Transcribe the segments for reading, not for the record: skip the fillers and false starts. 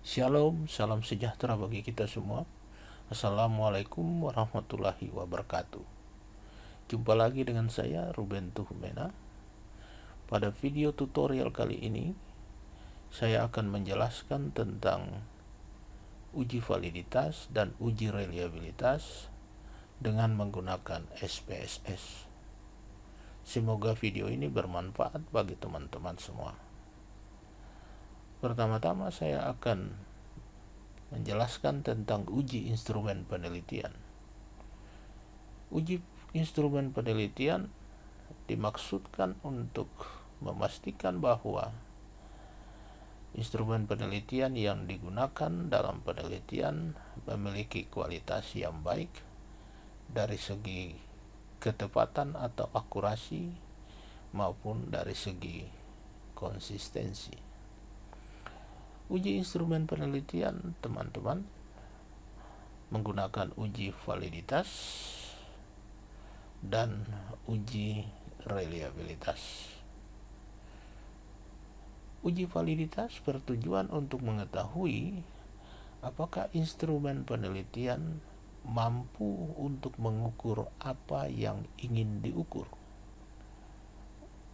Shalom, salam sejahtera bagi kita semua. Assalamualaikum warahmatullahi wabarakatuh. Jumpa lagi dengan saya, Ruben Tuhumena. Pada video tutorial kali ini, saya akan menjelaskan tentang uji validitas dan uji reliabilitas dengan menggunakan SPSS. Semoga video ini bermanfaat bagi teman-teman semua. Pertama-tama saya akan menjelaskan tentang uji instrumen penelitian. Uji instrumen penelitian dimaksudkan untuk memastikan bahwa instrumen penelitian yang digunakan dalam penelitian memiliki kualitas yang baik dari segi ketepatan atau akurasi maupun dari segi konsistensi. Uji instrumen penelitian, teman-teman, menggunakan uji validitas dan uji reliabilitas. Uji validitas bertujuan untuk mengetahui apakah instrumen penelitian mampu untuk mengukur apa yang ingin diukur.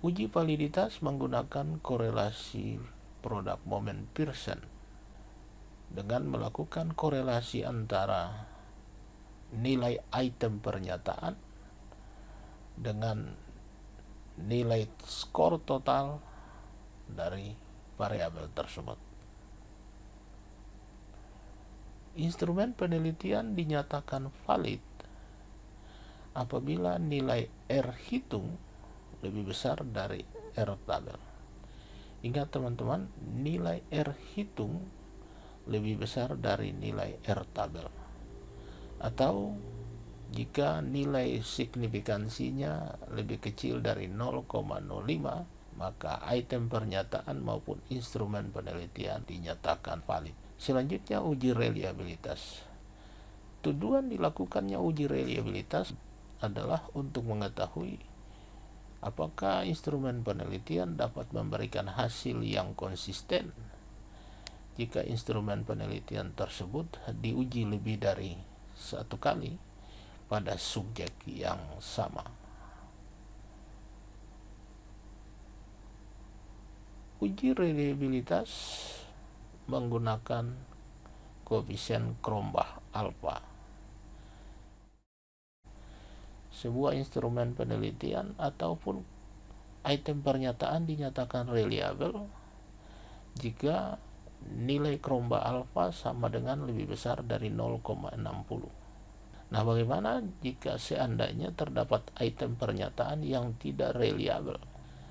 Uji validitas menggunakan korelasi produk moment Pearson dengan melakukan korelasi antara nilai item pernyataan dengan nilai skor total dari variabel tersebut. Instrumen penelitian dinyatakan valid apabila nilai R hitung lebih besar dari R tabel. Ingat teman-teman, nilai R hitung lebih besar dari nilai R tabel. Atau jika nilai signifikansinya lebih kecil dari 0,05, maka item pernyataan maupun instrumen penelitian dinyatakan valid. Selanjutnya, uji reliabilitas. Tujuan dilakukannya uji reliabilitas adalah untuk mengetahui apakah instrumen penelitian dapat memberikan hasil yang konsisten jika instrumen penelitian tersebut diuji lebih dari satu kali pada subjek yang sama. Uji reliabilitas menggunakan koefisien Cronbach alfa. Sebuah instrumen penelitian ataupun item pernyataan dinyatakan reliable jika nilai Cronbach alfa sama dengan lebih besar dari 0,60. Nah, bagaimana jika seandainya terdapat item pernyataan yang tidak reliable?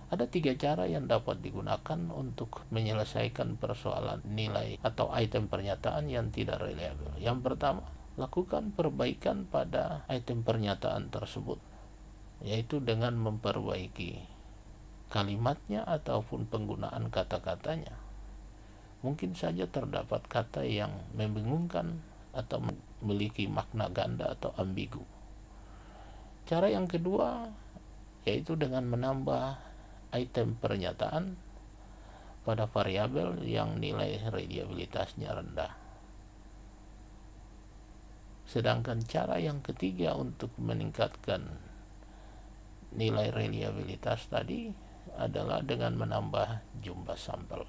Ada 3 cara yang dapat digunakan untuk menyelesaikan persoalan nilai atau item pernyataan yang tidak reliable. Yang pertama, lakukan perbaikan pada item pernyataan tersebut, yaitu dengan memperbaiki kalimatnya ataupun penggunaan kata-katanya. Mungkin saja terdapat kata yang membingungkan atau memiliki makna ganda atau ambigu. Cara yang kedua yaitu dengan menambah item pernyataan pada variabel yang nilai reliabilitasnya rendah. Sedangkan cara yang ketiga untuk meningkatkan nilai reliabilitas tadi adalah dengan menambah jumlah sampel.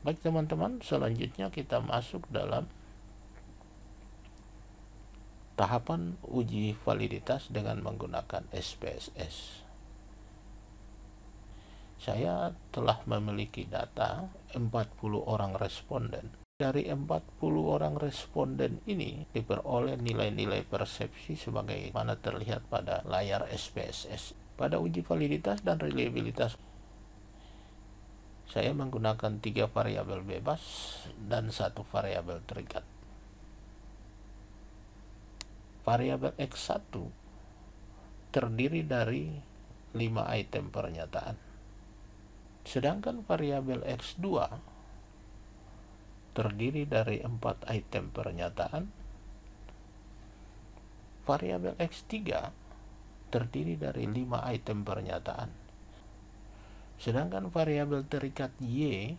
Baik teman-teman, selanjutnya kita masuk dalam tahapan uji validitas dengan menggunakan SPSS. Saya telah memiliki data 40 orang responden. Dari 40 orang responden ini diperoleh nilai-nilai persepsi sebagaimana terlihat pada layar SPSS. Pada uji validitas dan reliabilitas, saya menggunakan 3 variabel bebas dan 1 variabel terikat. Variabel X1 terdiri dari 5 item pernyataan. Sedangkan variabel X2 terdiri dari 4 item pernyataan. Variabel X3 terdiri dari 5 item pernyataan. Sedangkan variabel terikat Y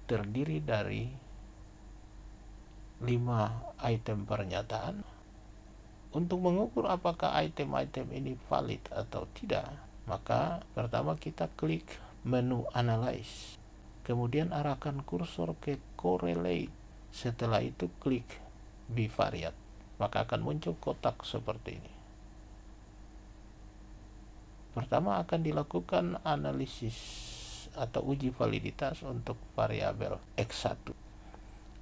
terdiri dari 5 item pernyataan. Untuk mengukur apakah item-item ini valid atau tidak, maka pertama kita klik menu Analyze, kemudian arahkan kursor ke Correlate. Setelah itu klik Bivariate, maka akan muncul kotak seperti ini. Pertama akan dilakukan analisis atau uji validitas untuk variabel X1.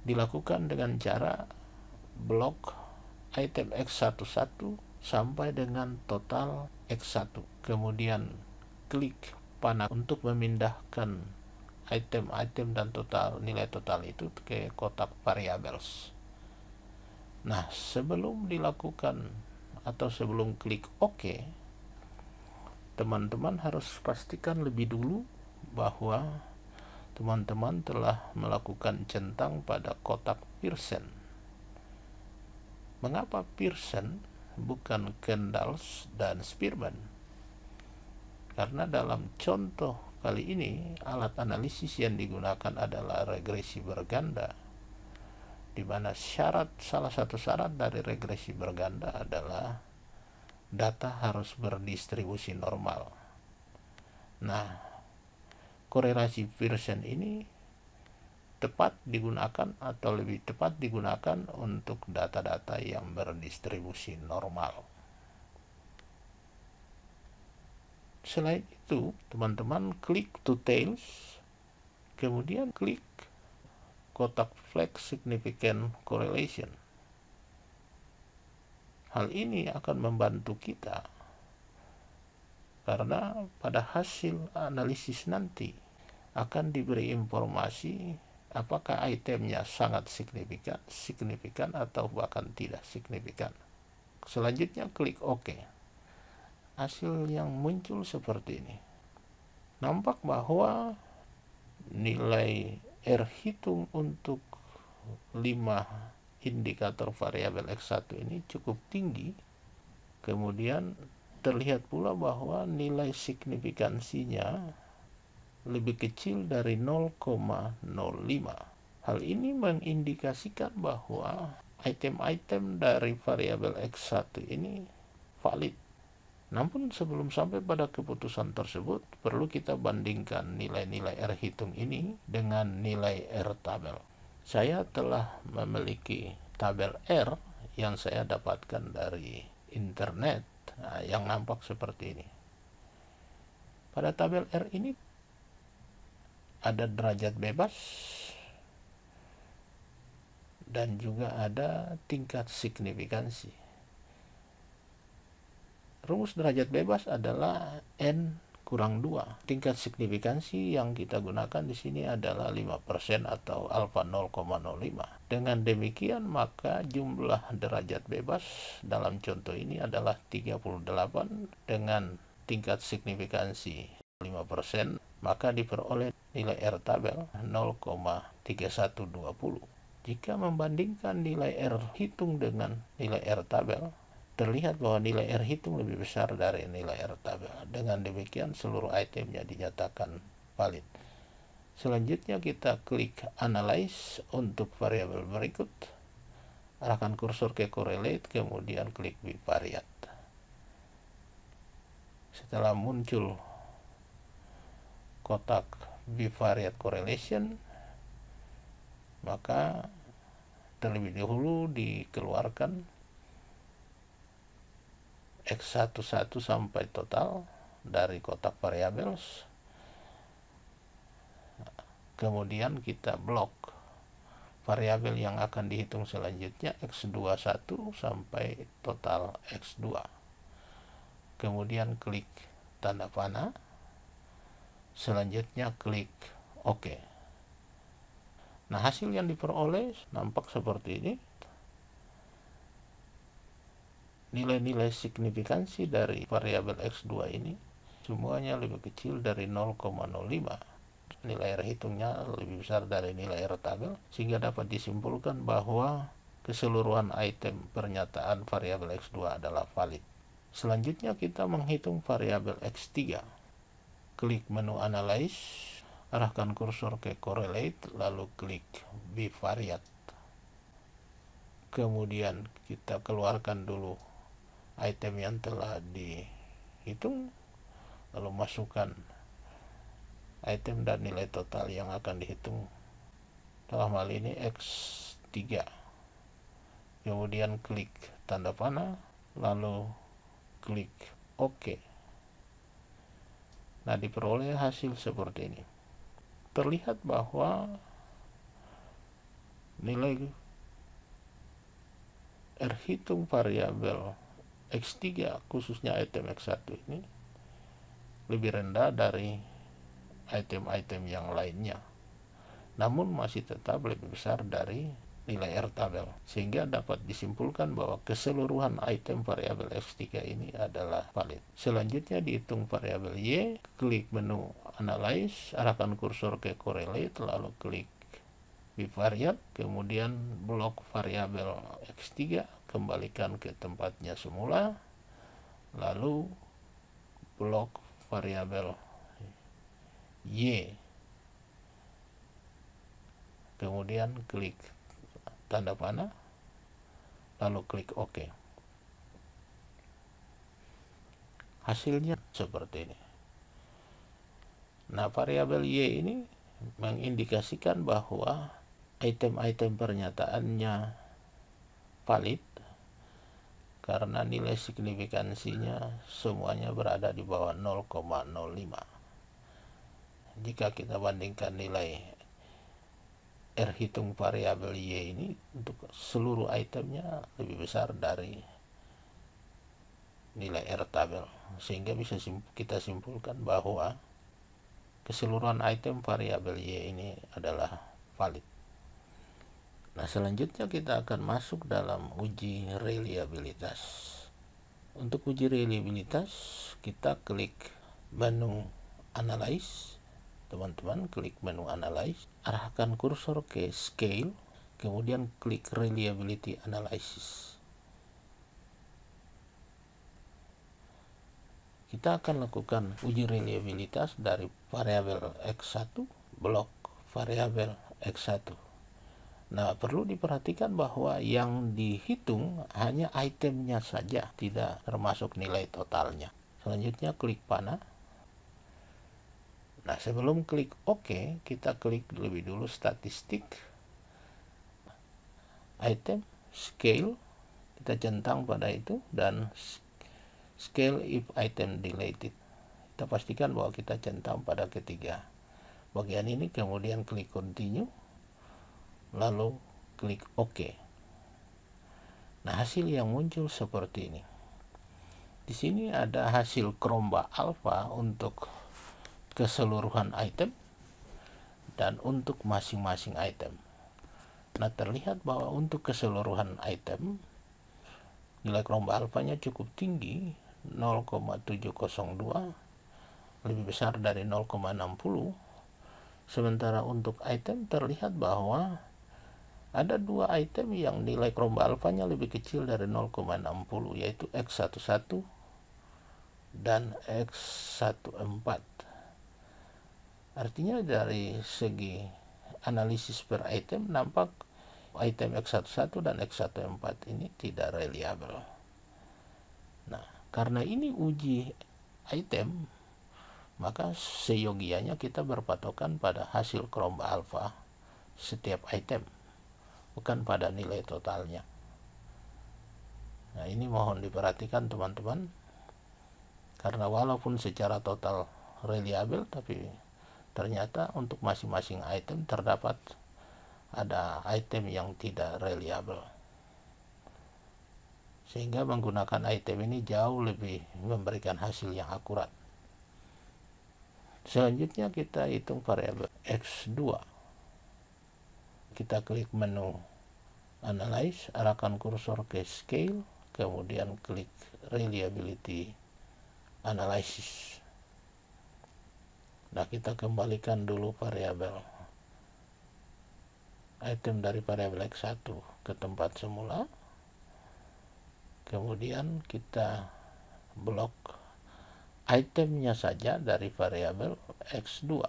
Dilakukan dengan cara blok item X11 sampai dengan total X1. Kemudian klik panah untuk memindahkan item-item dan nilai total itu ke kotak variables. Nah, sebelum dilakukan atau sebelum klik OK, teman-teman harus pastikan lebih dulu bahwa teman-teman telah melakukan centang pada kotak Pearson. Mengapa Pearson bukan Kendall dan Spearman? Karena dalam contoh kali ini alat analisis yang digunakan adalah regresi berganda, di mana salah satu syarat dari regresi berganda adalah data harus berdistribusi normal. Nah, korelasi Pearson ini tepat digunakan atau lebih tepat digunakan untuk data-data yang berdistribusi normal. Selain itu, teman-teman klik to tails, kemudian klik kotak flag significant correlation. Hal ini akan membantu kita karena pada hasil analisis nanti akan diberi informasi apakah itemnya sangat signifikan atau bahkan tidak signifikan. Selanjutnya klik OK. Hasil yang muncul seperti ini. Nampak bahwa nilai R hitung untuk 5 indikator variabel X1 ini cukup tinggi. Kemudian terlihat pula bahwa nilai signifikansinya lebih kecil dari 0,05. Hal ini mengindikasikan bahwa item-item dari variabel X1 ini valid. Namun sebelum sampai pada keputusan tersebut, perlu kita bandingkan nilai-nilai R hitung ini dengan nilai R tabel. Saya telah memiliki tabel R yang saya dapatkan dari internet, yang nampak seperti ini. Pada tabel R ini ada derajat bebas dan juga ada tingkat signifikansi. Rumus derajat bebas adalah N kurang 2. Tingkat signifikansi yang kita gunakan di sini adalah 5% atau alfa 0,05. Dengan demikian maka jumlah derajat bebas dalam contoh ini adalah 38 dengan tingkat signifikansi 5%, maka diperoleh nilai R tabel 0,3120. Jika membandingkan nilai R hitung dengan nilai R tabel, terlihat bahwa nilai R hitung lebih besar dari nilai R tabel. Dengan demikian seluruh itemnya dinyatakan valid. Selanjutnya kita klik Analyze untuk variabel berikut. Arahkan kursor ke Correlate, kemudian klik Bivariate. Setelah muncul kotak Bivariate Correlation, maka terlebih dahulu dikeluarkan X11 sampai total dari kotak variables. Kemudian kita blok variabel yang akan dihitung selanjutnya X21 sampai total X2. Kemudian klik tanda panah. Selanjutnya klik OK. Nah, hasil yang diperoleh nampak seperti ini. Nilai-nilai signifikansi dari variabel X2 ini semuanya lebih kecil dari 0,05. Nilai R hitungnya lebih besar dari nilai R tabel, sehingga dapat disimpulkan bahwa keseluruhan item pernyataan variabel X2 adalah valid. Selanjutnya kita menghitung variabel X3. Klik menu Analyze, arahkan kursor ke correlate, lalu klik bivariate. Kemudian kita keluarkan dulu item yang telah dihitung, lalu masukkan item dan nilai total yang akan dihitung, dalam hal ini X3. Kemudian klik tanda panah, lalu klik OK. Nah, diperoleh hasil seperti ini. Terlihat bahwa nilai hitung variabel X3 khususnya item X1 ini lebih rendah dari item-item yang lainnya, namun masih tetap lebih besar dari nilai R tabel, sehingga dapat disimpulkan bahwa keseluruhan item variabel X3 ini adalah valid. Selanjutnya dihitung variabel Y, klik menu Analyze, arahkan kursor ke Correlate, lalu klik bivariate, kemudian blok variabel X3 kembalikan ke tempatnya semula, lalu blok variabel Y, kemudian klik tanda panah, lalu klik OK. Hasilnya seperti ini. Nah, variabel Y ini mengindikasikan bahwa item-item pernyataannya valid karena nilai signifikansinya semuanya berada di bawah 0,05. Jika kita bandingkan nilai R hitung variabel Y ini untuk seluruh itemnya lebih besar dari nilai R tabel, sehingga bisa kita simpulkan bahwa keseluruhan item variabel Y ini adalah valid. Nah, selanjutnya kita akan masuk dalam uji reliabilitas. Untuk uji reliabilitas, kita klik menu Analyze. Teman-teman klik menu Analyze, arahkan kursor ke Scale, kemudian klik Reliability Analysis. Kita akan lakukan uji reliabilitas dari variabel X1, blok variabel X1. Nah, perlu diperhatikan bahwa yang dihitung hanya itemnya saja, tidak termasuk nilai totalnya. Selanjutnya klik panah. Nah, sebelum klik OK, kita klik lebih dulu statistik, item, scale, kita centang pada itu, dan scale if item deleted. Kita pastikan bahwa kita centang pada ketiga bagian ini, kemudian klik continue, lalu klik OK. Nah, hasil yang muncul seperti ini. Di sini ada hasil Cromba Alpha untuk keseluruhan item dan untuk masing-masing item. Nah, terlihat bahwa untuk keseluruhan item nilai Cromba alfanya cukup tinggi, 0,702, lebih besar dari 0,60. Sementara untuk item terlihat bahwa ada dua item yang nilai Cromba alfanya lebih kecil dari 0,60, yaitu X11 dan X14. Artinya dari segi analisis per item nampak item X11 dan X14 ini tidak reliable. Nah, karena ini uji item, maka seyogianya kita berpatokan pada hasil Cromba alpha setiap item, bukan pada nilai totalnya. Nah, ini mohon diperhatikan teman-teman, karena walaupun secara total reliable, tapi ternyata untuk masing-masing item terdapat ada item yang tidak reliable, sehingga menggunakan item ini jauh lebih memberikan hasil yang akurat. Selanjutnya kita hitung variabel X2. Kita klik menu Analyze, arahkan kursor ke Scale, kemudian klik Reliability Analysis. Nah, kita kembalikan dulu variabel item dari variabel X1 ke tempat semula. Kemudian kita blok itemnya saja dari variabel X2.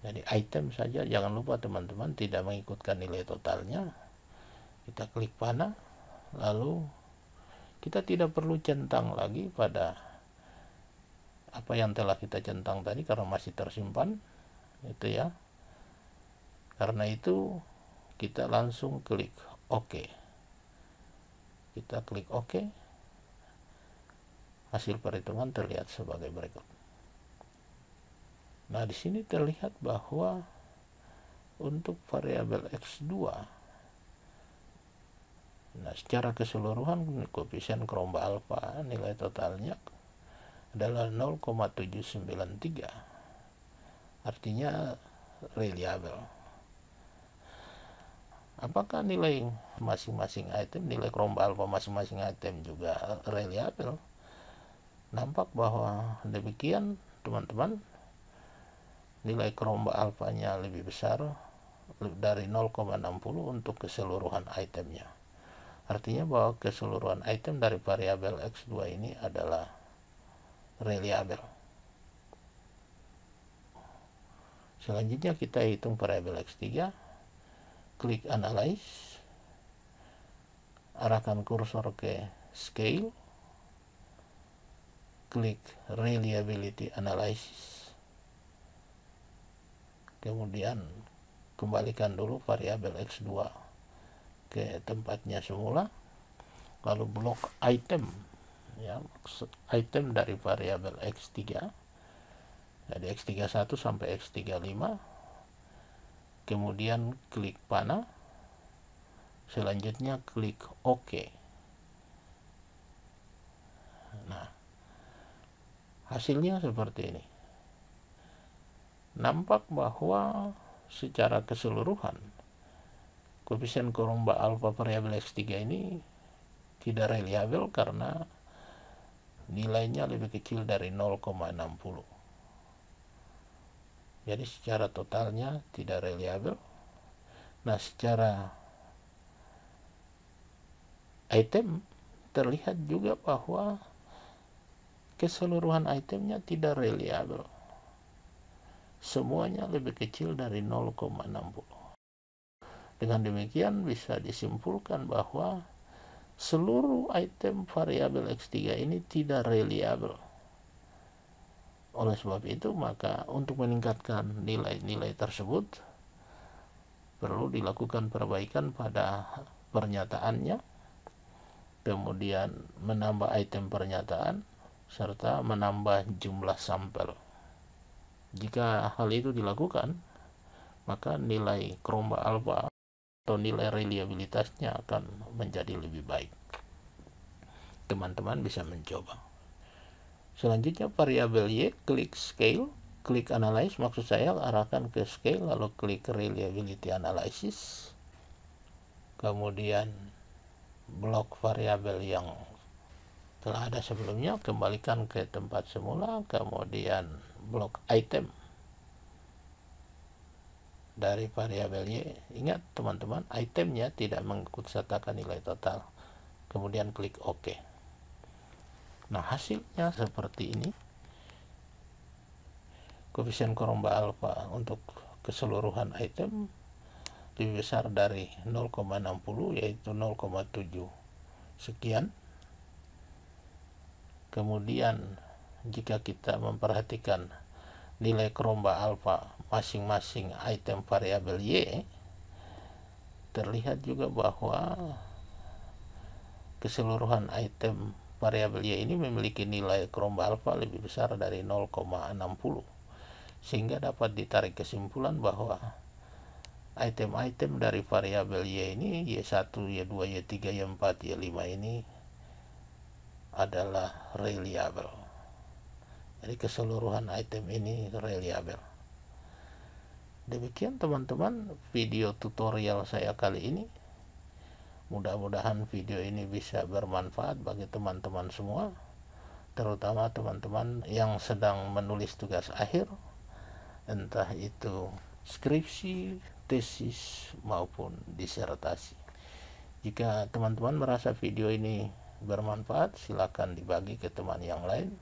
Jadi item saja, jangan lupa teman-teman tidak mengikutkan nilai totalnya. Kita klik panah, lalu kita tidak perlu centang lagi pada apa yang telah kita centang tadi karena masih tersimpan, itu ya. Karena itu kita langsung klik OK. Kita klik OK. Hasil perhitungan terlihat sebagai berikut. Nah, di sini terlihat bahwa untuk variabel X2, nah secara keseluruhan koefisien Kromba alfa nilai totalnya adalah 0,793. Artinya reliable. Apakah nilai masing-masing item, nilai Kromba alfa masing-masing item juga reliable? Nampak bahwa demikian teman-teman. Nilai Kromba alfanya lebih besar dari 0,60 untuk keseluruhan itemnya. Artinya bahwa keseluruhan item dari variabel X2 ini adalah reliable. Selanjutnya kita hitung variabel X3. Klik Analyze. Arahkan kursor ke Scale. Klik Reliability Analysis. Kemudian kembalikan dulu variabel X2 ke tempatnya semula, lalu blok item, ya, item dari variabel X3, jadi X31 sampai X35, kemudian klik panah, selanjutnya klik OK. Nah, hasilnya seperti ini. Nampak bahwa secara keseluruhan koefisien Kromba alfa variabel X3 ini tidak reliable karena nilainya lebih kecil dari 0,60. Jadi secara totalnya tidak reliable. Nah, secara item terlihat juga bahwa keseluruhan itemnya tidak reliable. Semuanya lebih kecil dari 0,60. Dengan demikian bisa disimpulkan bahwa seluruh item variabel X3 ini tidak reliable. Oleh sebab itu, maka untuk meningkatkan nilai-nilai tersebut perlu dilakukan perbaikan pada pernyataannya, kemudian menambah item pernyataan, serta menambah jumlah sampel. Jika hal itu dilakukan, maka nilai Kromba alfa atau nilai reliabilitasnya akan menjadi lebih baik. Teman-teman bisa mencoba. Selanjutnya variabel Y, klik Scale, klik Analyze, maksud saya arahkan ke Scale, lalu klik Reliability Analysis. Kemudian blok variabel yang telah ada sebelumnya, kembalikan ke tempat semula, kemudian blok item dari variabel Y. Ingat teman-teman, itemnya tidak mengikut sertakan nilai total. Kemudian klik OK. Nah, hasilnya seperti ini. Koefisien Kromba alfa untuk keseluruhan item lebih besar dari 0,60, yaitu 0,7 sekian. Kemudian jika kita memperhatikan nilai Kromba alfa masing-masing item variabel Y, terlihat juga bahwa keseluruhan item variabel Y ini memiliki nilai Kromba alfa lebih besar dari 0,60, sehingga dapat ditarik kesimpulan bahwa item-item dari variabel Y ini, Y1, Y2, Y3, Y4, Y5 ini adalah reliable. Jadi keseluruhan item ini reliable. Demikian teman-teman video tutorial saya kali ini. Mudah-mudahan video ini bisa bermanfaat bagi teman-teman semua, terutama teman-teman yang sedang menulis tugas akhir, entah itu skripsi, tesis, maupun disertasi. Jika teman-teman merasa video ini bermanfaat, silakan dibagi ke teman yang lain.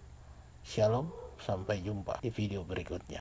Shalom, sampai jumpa di video berikutnya.